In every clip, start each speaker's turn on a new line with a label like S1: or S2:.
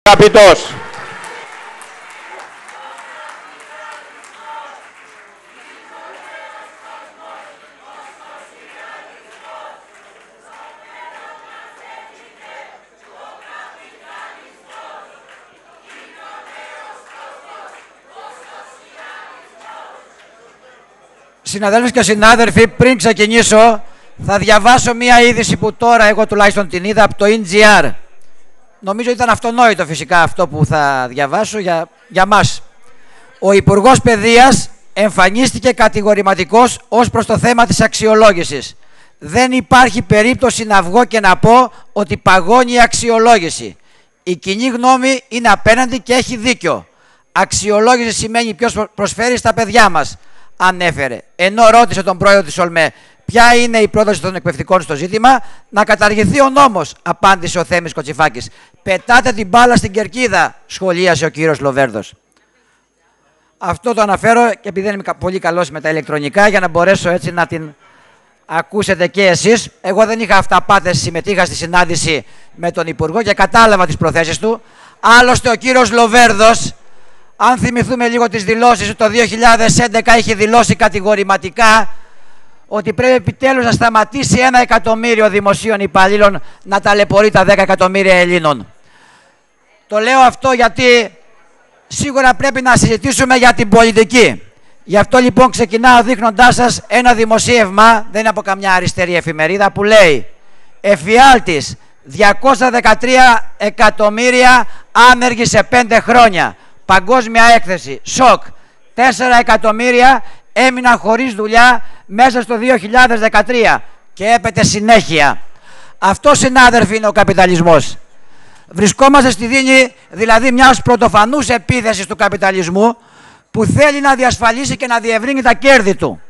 S1: Αγαπητός.
S2: Συναδέλφοι και συνάδελφοι, πριν ξεκινήσω, θα διαβάσω μία είδηση που τώρα εγώ τουλάχιστον την είδα από το NGR. Νομίζω ήταν αυτονόητο φυσικά αυτό που θα διαβάσω για μας. Ο Υπουργός Παιδείας εμφανίστηκε κατηγορηματικός ως προς το θέμα της αξιολόγησης. Δεν υπάρχει περίπτωση να βγω και να πω ότι παγώνει η αξιολόγηση. Η κοινή γνώμη είναι απέναντι και έχει δίκιο. Αξιολόγηση σημαίνει ποιος προσφέρει στα παιδιά μας, ανέφερε. Ενώ ρώτησε τον πρόεδρο της ΟΛΜΕ ποια είναι η πρόταση των εκπαιδευτικών στο ζήτημα, να καταργηθεί ο νόμος, απάντησε ο Θέμης Κοτσιφάκης. Πετάτε την μπάλα στην κερκίδα, σχολίασε ο κύριος Λοβέρδος. Αυτό το αναφέρω και επειδή δεν είμαι πολύ καλός με τα ηλεκτρονικά, για να μπορέσω έτσι να την ακούσετε και εσείς. Εγώ δεν είχα αυταπάτες, συμμετείχα στη συνάντηση με τον Υπουργό και κατάλαβα τις προθέσεις του. Άλλωστε ο κύριος Λοβέρδος, αν θυμηθούμε λίγο τις δηλώσεις, το 2011 είχε δηλώσει κατηγορηματικά ότι πρέπει επιτέλους να σταματήσει 1 εκατομμύριο δημοσίων υπαλλήλων να ταλαιπωρεί τα 10 εκατομμύρια Ελλήνων. Το λέω αυτό γιατί σίγουρα πρέπει να συζητήσουμε για την πολιτική. Γι' αυτό λοιπόν ξεκινάω δείχνοντάς σας ένα δημοσίευμα, δεν είναι από καμιά αριστερή εφημερίδα, που λέει «Εφιάλτης, 213 εκατομμύρια άνεργοι σε 5 χρόνια. Παγκόσμια έκθεση, σοκ, 4 εκατομμύρια έμειναν χωρίς δουλειά μέσα στο 2013 και έπεται συνέχεια». Αυτό, συνάδελφοι, είναι ο καπιταλισμός. Βρισκόμαστε στη δίνη δηλαδή μιας πρωτοφανούς επίθεσης του καπιταλισμού που θέλει να διασφαλίσει και να διευρύνει τα κέρδη του.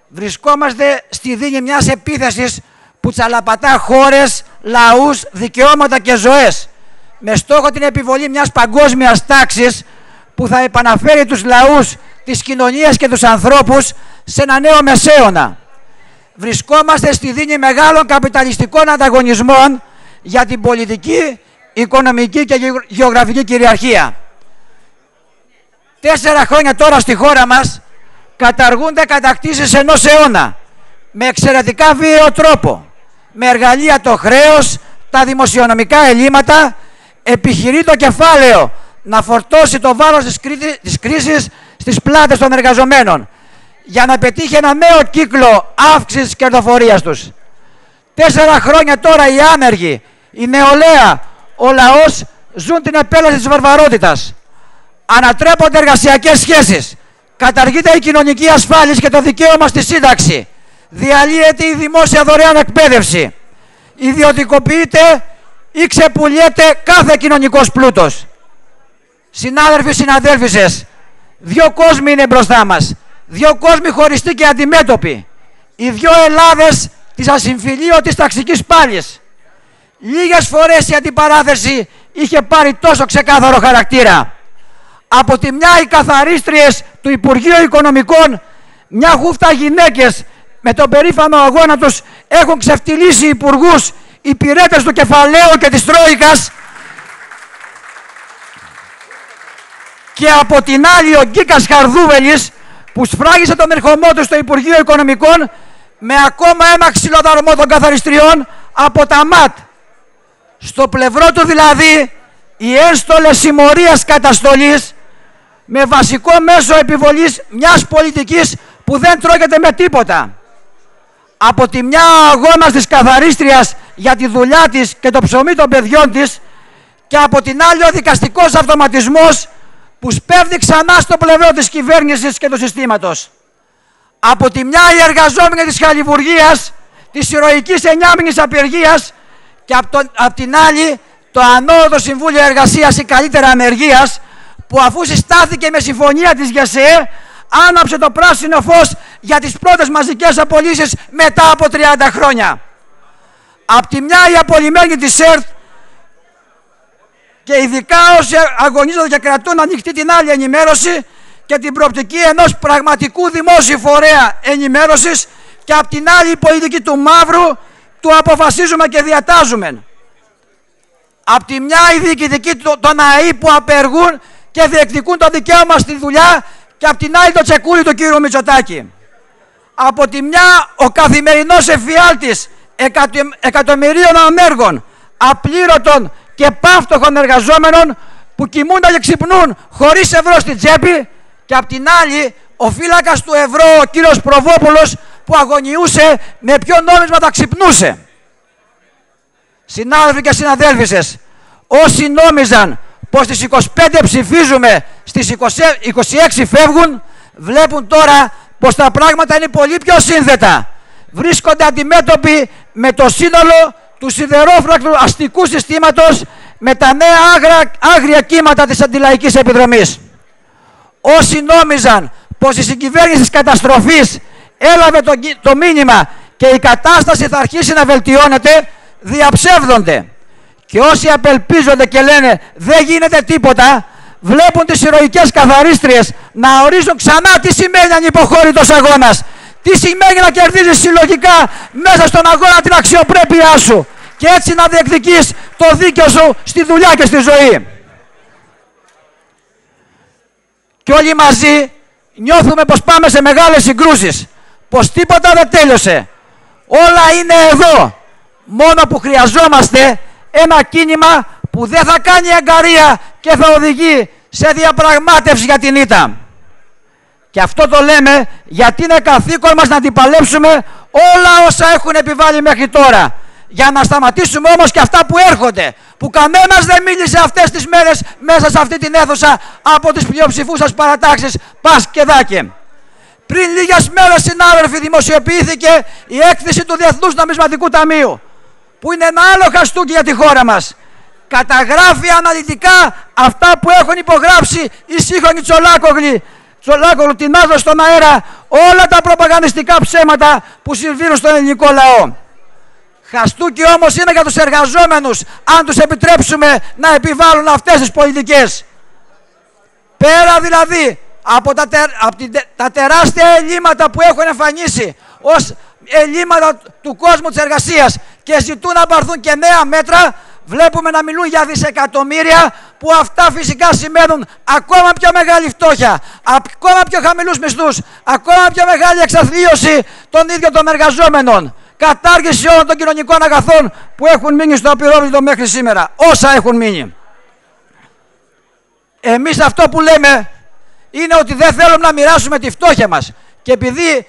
S2: Βρισκόμαστε στη δίνη μιας επίθεσης που τσαλαπατά χώρες, λαούς, δικαιώματα και ζωές, με στόχο την επιβολή μιας παγκόσμιας τάξης που θα επαναφέρει τους λαούς, τις κοινωνίες και τους ανθρώπους σε ένα νέο μεσαίωνα. Βρισκόμαστε στη δίνη μεγάλων καπιταλιστικών ανταγωνισμών για την πολιτική, οικονομική και γεωγραφική κυριαρχία. 4 χρόνια τώρα στη χώρα μας καταργούνται κατακτήσεις ενός αιώνα με εξαιρετικά βίαιο τρόπο. Με εργαλεία το χρέος, τα δημοσιονομικά ελλείμματα, επιχειρεί το κεφάλαιο να φορτώσει το βάρος της κρίσης στις πλάτες των εργαζομένων για να πετύχει ένα νέο κύκλο αύξησης της κερδοφορίας τους. 4 χρόνια τώρα οι άνεργοι, η νεολαία, ο λαός ζουν την επέλαση της βαρβαρότητας. Ανατρέπονται εργασιακές σχέσεις, καταργείται η κοινωνική ασφάλιση και το δικαίωμα στη σύνταξη, διαλύεται η δημόσια δωρεάν εκπαίδευση, ιδιωτικοποιείται ή ξεπουλιέται κάθε κοινωνικός πλούτος. Συνάδελφοι, συναδέλφισες, 2 κόσμοι είναι μπροστά μας, 2 κόσμοι χωριστοί και αντιμέτωποι, οι 2 Ελλάδες της ασυμφιλίωτης ταξικής πάλης. Λίγες φορές η αντιπαράθεση είχε πάρει τόσο ξεκάθαρο χαρακτήρα. Από τη μια οι καθαρίστριες του Υπουργείου Οικονομικών, μια χούφτα γυναίκες με τον περήφανο αγώνα τους έχουν ξεφτυλίσει υπουργούς, υπηρέτες του κεφαλαίου και της Τρόικας, και από την άλλη ο Γκίκας Χαρδούβελης που σφράγισε τον ερχομό του στο Υπουργείο Οικονομικών με ακόμα ένα ξυλοδαρμό των καθαριστριών από τα ΜΑΤ. Στο πλευρό του δηλαδή οι ένστολες συμμορίας καταστολής με βασικό μέσο επιβολής μιας πολιτικής που δεν τρώγεται με τίποτα. Από τη μια ο αγώνας της καθαρίστριας για τη δουλειά της και το ψωμί των παιδιών της, και από την άλλη ο δικαστικός αυτοματισμός που σπέβδει ξανά στο πλευρό της κυβέρνησης και του συστήματος. Από τη μια οι εργαζόμενοι της χαλιβουργίας, της ηρωικής 9μηνης απεργίας, και από την άλλη το Ανώτατο Συμβούλιο Εργασίας ή καλύτερα Ανεργίας, που αφού συστάθηκε με συμφωνία της ΓΕΣΕ άναψε το πράσινο φως για τις πρώτες μαζικές απολύσεις μετά από 30 χρόνια. Απ' τη μια οι απολυμμένοι της ΕΡΤ και ειδικά όσοι αγωνίζονται και κρατούν ανοιχτή την άλλη ενημέρωση και την προοπτική ενός πραγματικού δημόσιου φορέα ενημέρωσης, και απ' την άλλη η πολιτική του μαύρου, του αποφασίζουμε και διατάζουμε. Απ' τη μια οι διοικητικοί των ΑΕΗ που απεργούν και διεκδικούν το δικαίωμα στη δουλειά και απ' την άλλη το τσεκούρι του κύριου Μητσοτάκη. Από τη μια ο καθημερινός εφιάλτης εκατομμυρίων ανέργων, απλήρωτων και πάυτοχων εργαζόμενων που κοιμούνται και ξυπνούν χωρίς ευρώ στην τσέπη, και απ' την άλλη ο φύλακας του ευρώ, ο κύριος Προβόπουλος, που αγωνιούσε με ποιο νόμισμα τα ξυπνούσε. Συνάδελφοι και συναδέλφισες, όσοι νόμιζαν πως στις 25 ψηφίζουμε, στις 26 φεύγουν, βλέπουν τώρα πως τα πράγματα είναι πολύ πιο σύνθετα. Βρίσκονται αντιμέτωποι με το σύνολο του σιδερόφρακτου αστικού συστήματος, με τα νέα άγρια κύματα της αντιλαϊκής επιδρομής. Όσοι νόμιζαν πως η συγκυβέρνηση της καταστροφής έλαβε το μήνυμα και η κατάσταση θα αρχίσει να βελτιώνεται, διαψεύδονται. Και όσοι απελπίζονται και λένε δεν γίνεται τίποτα, βλέπουν τις ηρωικές καθαρίστριες να ορίζουν ξανά τι σημαίνει ανυποχώρητος αγώνας. Τι σημαίνει να κερδίζεις συλλογικά μέσα στον αγώνα την αξιοπρέπειά σου και έτσι να διεκδικείς το δίκαιο σου στη δουλειά και στη ζωή. Και όλοι μαζί νιώθουμε πως πάμε σε μεγάλες συγκρούσεις, πως τίποτα δεν τέλειωσε. Όλα είναι εδώ, μόνο που χρειαζόμαστε ένα κίνημα που δεν θα κάνει αγκαρία και θα οδηγεί σε διαπραγμάτευση για την ήττα. Και αυτό το λέμε γιατί είναι καθήκον μας να αντιπαλέψουμε όλα όσα έχουν επιβάλει μέχρι τώρα. Για να σταματήσουμε όμως και αυτά που έρχονται, που κανένας δεν μίλησε αυτές τις μέρες μέσα σε αυτή την αίθουσα από τις πλειοψηφούσας παρατάξεις ΠΑΣ και ΔΑΚΕ. Πριν λίγες μέρες, συνάδελφοι, δημοσιοποιήθηκε η έκθεση του Διεθνούς Νομισματικού Ταμείου, που είναι ένα άλλο χαστούκι για τη χώρα μας. Καταγράφει αναλυτικά αυτά που έχουν υπογράψει οι σύγχρονοι Τσολάκογλου, τεινάζοντας στον αέρα όλα τα προπαγανδιστικά ψέματα που συμβαίνουν στον ελληνικό λαό. Χαστούκι όμως είναι για τους εργαζόμενους, αν τους επιτρέψουμε να επιβάλλουν αυτές τις πολιτικές. Πέρα δηλαδή από τα τεράστια ελλείμματα που έχουν εμφανίσει ως ελλείμματα του κόσμου της εργασίας και ζητούν να πάρθουν και νέα μέτρα, βλέπουμε να μιλούν για δισεκατομμύρια, που αυτά φυσικά σημαίνουν ακόμα πιο μεγάλη φτώχεια, ακόμα πιο χαμηλούς μισθούς, ακόμα πιο μεγάλη εξαθλίωση των ίδιων των εργαζόμενων, κατάργηση όλων των κοινωνικών αγαθών που έχουν μείνει στο απειρόβλητο μέχρι σήμερα, όσα έχουν μείνει. Εμείς αυτό που λέμε είναι ότι δεν θέλουμε να μοιράσουμε τη φτώχεια μας, και επειδή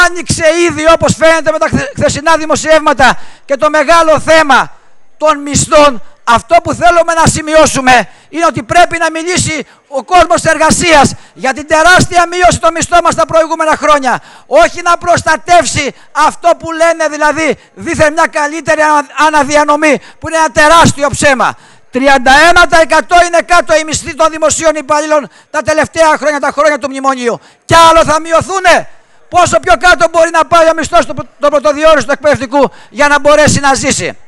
S2: άνοιξε ήδη, όπως φαίνεται με τα χθεσινά δημοσιεύματα, και το μεγάλο θέμα των μισθών, αυτό που θέλουμε να σημειώσουμε είναι ότι πρέπει να μιλήσει ο κόσμος της εργασίας για την τεράστια μείωση των μισθών μας τα προηγούμενα χρόνια. Όχι να προστατεύσει αυτό που λένε, δηλαδή δήθεν μια καλύτερη αναδιανομή, που είναι ένα τεράστιο ψέμα. 31% είναι κάτω οι μισθοί των δημοσίων υπαλλήλων τα τελευταία χρόνια, τα χρόνια του μνημονίου. Κι άλλο θα μειωθούνε. Πόσο πιο κάτω μπορεί να πάει ο μισθός του πρωτοδιόριστου εκπαιδευτικού για να μπορέσει να ζήσει.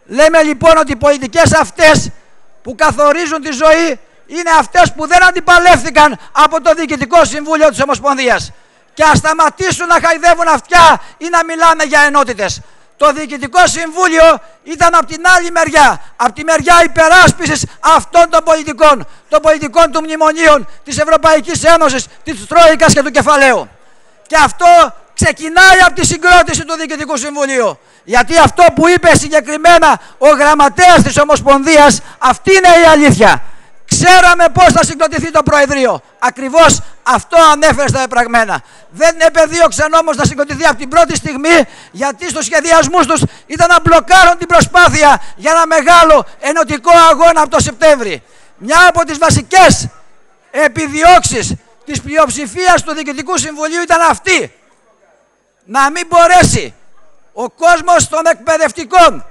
S2: Λέμε λοιπόν ότι οι πολιτικές αυτές που καθορίζουν τη ζωή είναι αυτές που δεν αντιπαλεύθηκαν από το Διοικητικό Συμβούλιο της Ομοσπονδίας. Και ας σταματήσουν να χαϊδεύουν αυτιά ή να μιλάνε για ενότητες. Το Διοικητικό Συμβούλιο ήταν από την άλλη μεριά, από τη μεριά υπεράσπισης αυτών των πολιτικών του μνημονίων, της Ευρωπαϊκής Ένωσης, της Τρόικας και του κεφαλαίου. Και αυτό ξεκινάει από τη συγκρότηση του Διοικητικού Συμβουλίου. Γιατί αυτό που είπε συγκεκριμένα ο γραμματέας της Ομοσπονδίας, αυτή είναι η αλήθεια. Ξέραμε πώς θα συγκροτηθεί το Προεδρείο. Ακριβώς αυτό ανέφερε στα πεπραγμένα. Δεν επεδίωξαν όμως να συγκροτηθεί από την πρώτη στιγμή, γιατί στους σχεδιασμούς τους ήταν να μπλοκάρουν την προσπάθεια για ένα μεγάλο ενωτικό αγώνα από το Σεπτέμβρη. Μια από τις βασικές επιδιώξεις της πλειοψηφίας του Διοικητικού Συμβουλίου ήταν αυτή. Να μην μπορέσει ο κόσμος των εκπαιδευτικών,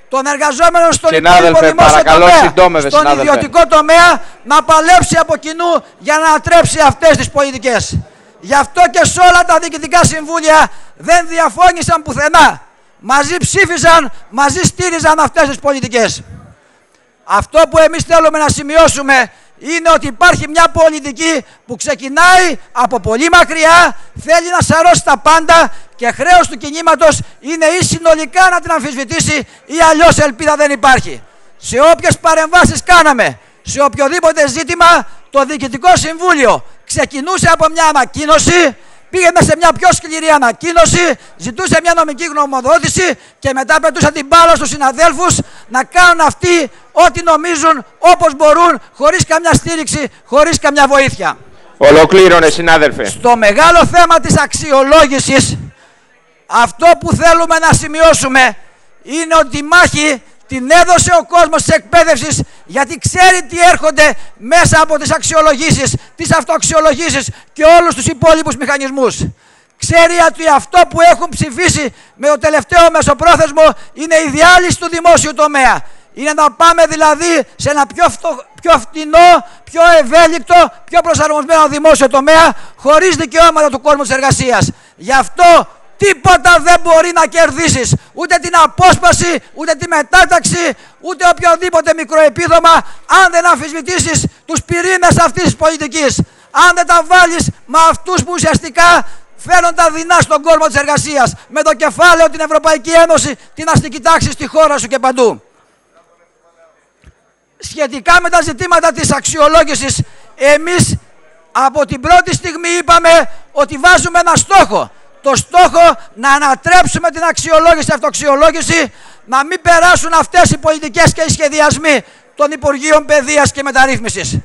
S2: των εργαζόμενων στον υπόλοιπο δημόσιο τομέα, στον ιδιωτικό τομέα, να παλέψει από κοινού για να ανατρέψει αυτές τις πολιτικές. Γι' αυτό και σε όλα τα διοικητικά συμβούλια δεν διαφώνησαν πουθενά. Μαζί ψήφισαν, μαζί στήριζαν αυτές τις πολιτικές. Αυτό που εμείς θέλουμε να σημειώσουμε είναι ότι υπάρχει μια πολιτική που ξεκινάει από πολύ μακριά, θέλει να σαρώσει τα πάντα, και χρέος του κινήματος είναι ή συνολικά να την αμφισβητήσει ή αλλιώς ελπίδα δεν υπάρχει. σε όποιες παρεμβάσεις κάναμε, σε οποιοδήποτε ζήτημα, το Διοικητικό Συμβούλιο ξεκινούσε από μια ανακοίνωση, πήγαινε σε μια πιο σκληρή ανακοίνωση, ζητούσε μια νομική γνωμοδότηση και μετά πετούσε την μπάλα στους συναδέλφους να κάνουν αυτοί ό,τι νομίζουν, όπως μπορούν, χωρίς καμιά στήριξη, χωρίς καμιά βοήθεια.
S1: Ολοκλήρωνε, συνάδελφε.
S2: Στο μεγάλο θέμα της αξιολόγησης, αυτό που θέλουμε να σημειώσουμε είναι ότι η μάχη την έδωσε ο κόσμος της εκπαίδευσης, γιατί ξέρει τι έρχονται μέσα από τις αξιολογήσεις, τις αυτοαξιολογήσεις και όλους τους υπόλοιπους μηχανισμούς. Ξέρει ότι αυτό που έχουν ψηφίσει με το τελευταίο μεσοπρόθεσμο είναι η διάλυση του δημόσιου τομέα. Είναι να πάμε δηλαδή σε ένα πιο φτηνό, πιο ευέλικτο, πιο προσαρμοσμένο δημόσιο τομέα, χωρίς δικαιώματα του κόσμου της εργασίας. Γι' αυτό τίποτα δεν μπορεί να κερδίσεις, ούτε την απόσπαση, ούτε τη μετάταξη, ούτε οποιοδήποτε μικροεπίδομα, αν δεν αμφισβητήσεις τους πυρήνες αυτής της πολιτικής. Αν δεν τα βάλεις με αυτούς που ουσιαστικά φέρνουν τα δεινά στον κόσμο της εργασίας, με το κεφάλαιο την Ευρωπαϊκή Ένωση, την αστική τάξη στη χώρα σου και παντού. Σχετικά με τα ζητήματα της αξιολόγησης, εμείς από την πρώτη στιγμή είπαμε ότι βάζουμε ένα στόχο. Το στόχο να ανατρέψουμε την αξιολόγηση, αυτοαξιολόγηση, να μην περάσουν αυτές οι πολιτικές και οι σχεδιασμοί των Υπουργείων Παιδείας και Μεταρρύθμισης.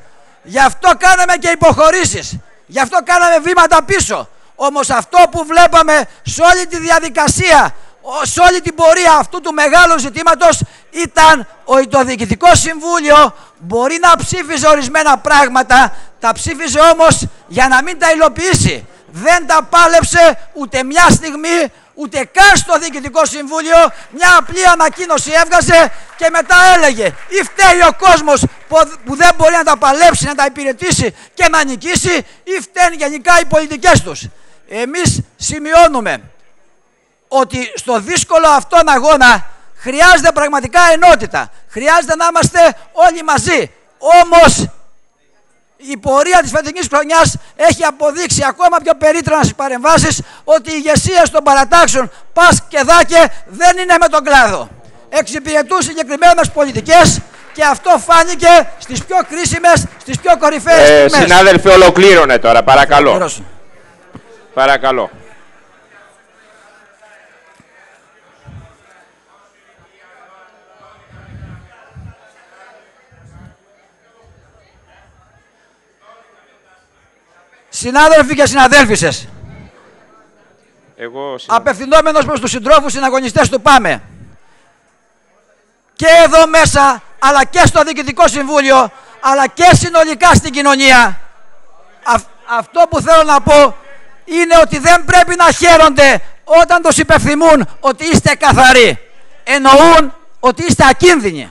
S2: Γι' αυτό κάναμε και υποχωρήσεις, γι' αυτό κάναμε βήματα πίσω. Όμως αυτό που βλέπαμε σε όλη τη διαδικασία, σε όλη την πορεία αυτού του μεγάλου ζητήματος, ήταν ότι το Διοικητικό Συμβούλιο μπορεί να ψήφιζε ορισμένα πράγματα, τα ψήφιζε όμως για να μην τα υλοποιήσει. Δεν τα πάλεψε ούτε μια στιγμή, ούτε καν στο Διοικητικό Συμβούλιο. Μια απλή ανακοίνωση έβγαζε και μετά έλεγε ή φταίει ο κόσμος που δεν μπορεί να τα παλέψει, να τα υπηρετήσει και να νικήσει, ή φταίνουν γενικά οι πολιτικές τους. Εμείς σημειώνουμε ότι στο δύσκολο αυτόν αγώνα χρειάζεται πραγματικά ενότητα. Χρειάζεται να είμαστε όλοι μαζί. Όμως η πορεία της φετινής χρονιάς έχει αποδείξει ακόμα πιο περίτρανα στις παρεμβάσεις ότι η ηγεσία των παρατάξεων πας και δάκε δεν είναι με τον κλάδο. Εξυπηρετούν συγκεκριμένες πολιτικές και αυτό φάνηκε στις πιο κρίσιμες, στις πιο κορυφαίες στιγμές.
S1: Συνάδελφε, ολοκλήρωνε τώρα, παρακαλώ. Παρακαλώ.
S2: Συνάδελφοι και συναδέλφισες, απευθυνόμενος προς τους συντρόφους συναγωνιστές του ΠΑΜΕ, και εδώ μέσα, αλλά και στο Διοικητικό Συμβούλιο, αλλά και συνολικά στην κοινωνία, αυτό που θέλω να πω είναι ότι δεν πρέπει να χαίρονται όταν τους υπευθυμούν ότι είστε καθαροί. Εννοούν ότι είστε ακίνδυνοι.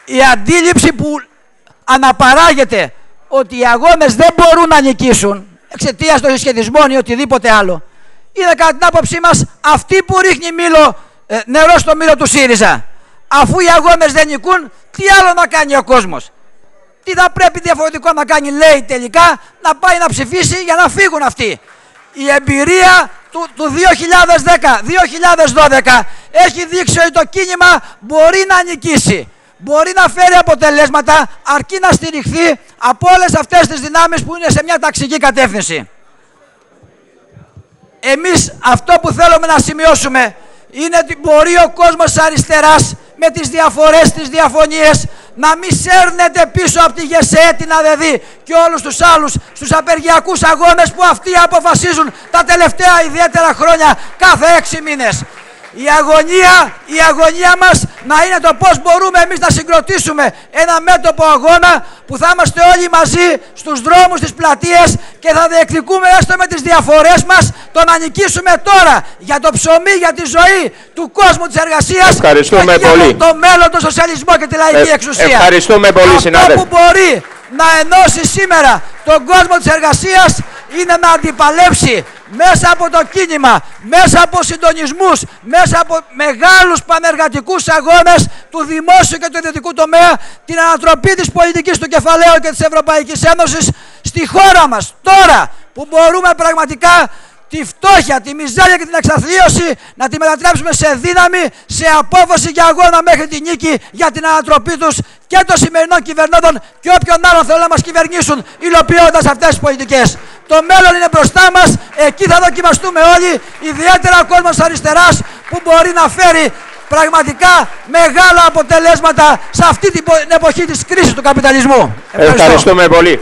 S2: Η αντίληψη που αναπαράγεται ότι οι αγώνες δεν μπορούν να νικήσουν εξαιτίας των συσχετισμών ή οτιδήποτε άλλο, είναι κατά την άποψή μας αυτή που ρίχνει νερό στο μήλο του ΣΥΡΙΖΑ. Αφού οι αγώνες δεν νικούν, τι άλλο να κάνει ο κόσμος? Τι θα πρέπει διαφορετικό να κάνει, λέει τελικά? Να πάει να ψηφίσει για να φύγουν αυτοί. Η εμπειρία του 2010-2012 έχει δείξει ότι το κίνημα μπορεί να νικήσει. Μπορεί να φέρει αποτελέσματα, αρκεί να στηριχθεί από όλες αυτές τις δυνάμεις που είναι σε μια ταξική κατεύθυνση. Εμείς αυτό που θέλουμε να σημειώσουμε είναι ότι μπορεί ο κόσμος της αριστεράς με τις διαφορές, τις διαφωνίες, να μην σέρνεται πίσω από τη ΓΕΣΕ, την ΑΔΕΔΗ και όλους τους άλλους στους απεργιακούς αγώνες που αυτοί αποφασίζουν τα τελευταία ιδιαίτερα χρόνια κάθε 6 μήνες. Η αγωνία μας να είναι το πώς μπορούμε εμείς να συγκροτήσουμε ένα μέτωπο αγώνα που θα είμαστε όλοι μαζί στους δρόμους, στις πλατείες και θα διεκδικούμε έστω με τις διαφορές μας το να νικήσουμε τώρα για το ψωμί, για τη ζωή του κόσμου της εργασίας.
S1: Ευχαριστούμε
S2: και
S1: πολύ.
S2: για το μέλλον, τον σοσιαλισμό και τη λαϊκή εξουσία.
S1: Ευχαριστούμε πολύ, συνάδελφε.
S2: Αυτό που μπορεί να ενώσει σήμερα τον κόσμο της εργασίας είναι να αντιπαλέψει μέσα από το κίνημα, μέσα από συντονισμούς, μέσα από μεγάλους πανεργατικούς αγώνες του δημόσιου και του ιδιωτικού τομέα, την ανατροπή της πολιτικής του κεφαλαίου και της Ευρωπαϊκής Ένωσης στη χώρα μας. Τώρα που μπορούμε πραγματικά τη φτώχεια, τη μιζέρια και την εξαθλίωση να τη μετατρέψουμε σε δύναμη, σε απόφαση και αγώνα μέχρι τη νίκη για την ανατροπή τους και των σημερινών κυβερνώντων και όποιον άλλον θέλουν να μας κυβερνήσουν υλοποιώντας αυτές τις πολιτικές. Το μέλλον είναι μπροστά μας, εκεί θα δοκιμαστούμε όλοι, ιδιαίτερα ο κόσμος αριστεράς που μπορεί να φέρει πραγματικά μεγάλα αποτελέσματα σε αυτή την εποχή της κρίσης του καπιταλισμού.
S1: Ευχαριστούμε πολύ.